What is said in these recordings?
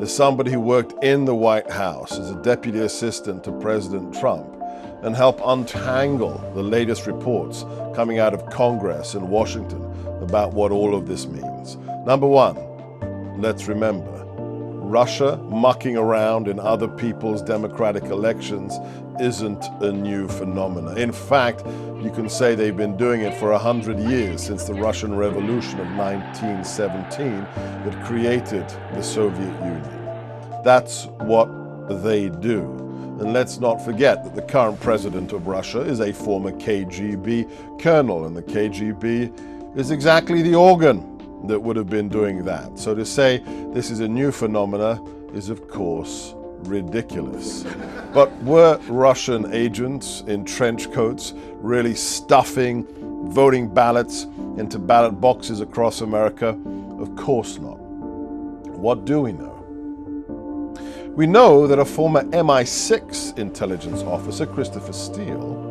is somebody who worked in the White House as a deputy assistant to President Trump and helped untangle the latest reports coming out of Congress in Washington about what all of this means. Number one, let's remember, Russia mucking around in other people's democratic elections isn't a new phenomenon. In fact, you can say they've been doing it for 100 years, since the Russian Revolution of 1917 that created the Soviet Union. That's what they do. And let's not forget that the current president of Russia is a former KGB colonel, and the KGB is exactly the organ that would have been doing that. So to say this is a new phenomena is, of course, ridiculous. But were Russian agents in trench coats really stuffing voting ballots into ballot boxes across America? Of course not. What do we know? We know that a former MI6 intelligence officer, Christopher Steele,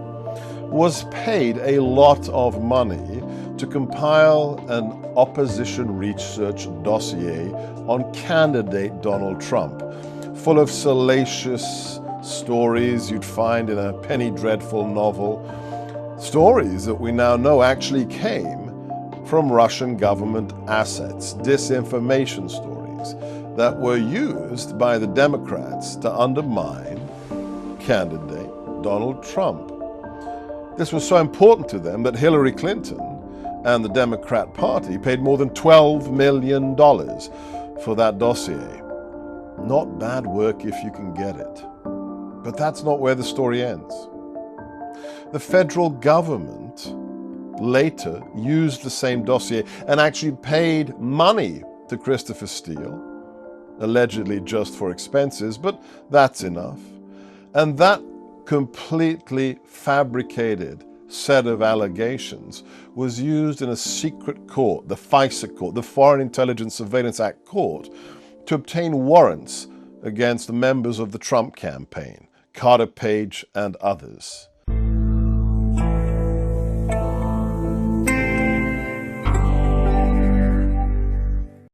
was paid a lot of money to compile an opposition research dossier on candidate Donald Trump, full of salacious stories you'd find in a penny dreadful novel, stories that we now know actually came from Russian government assets, disinformation stories that were used by the Democrats to undermine candidate Donald Trump. This was so important to them that Hillary Clinton and the Democrat Party paid more than $12 million for that dossier. Not bad work if you can get it. But that's not where the story ends. The federal government later used the same dossier and actually paid money to Christopher Steele, allegedly just for expenses, but that's enough. And that completely fabricated set of allegations was used in a secret court, the FISA court, the Foreign Intelligence Surveillance Act court, to obtain warrants against the members of the Trump campaign, Carter Page and others.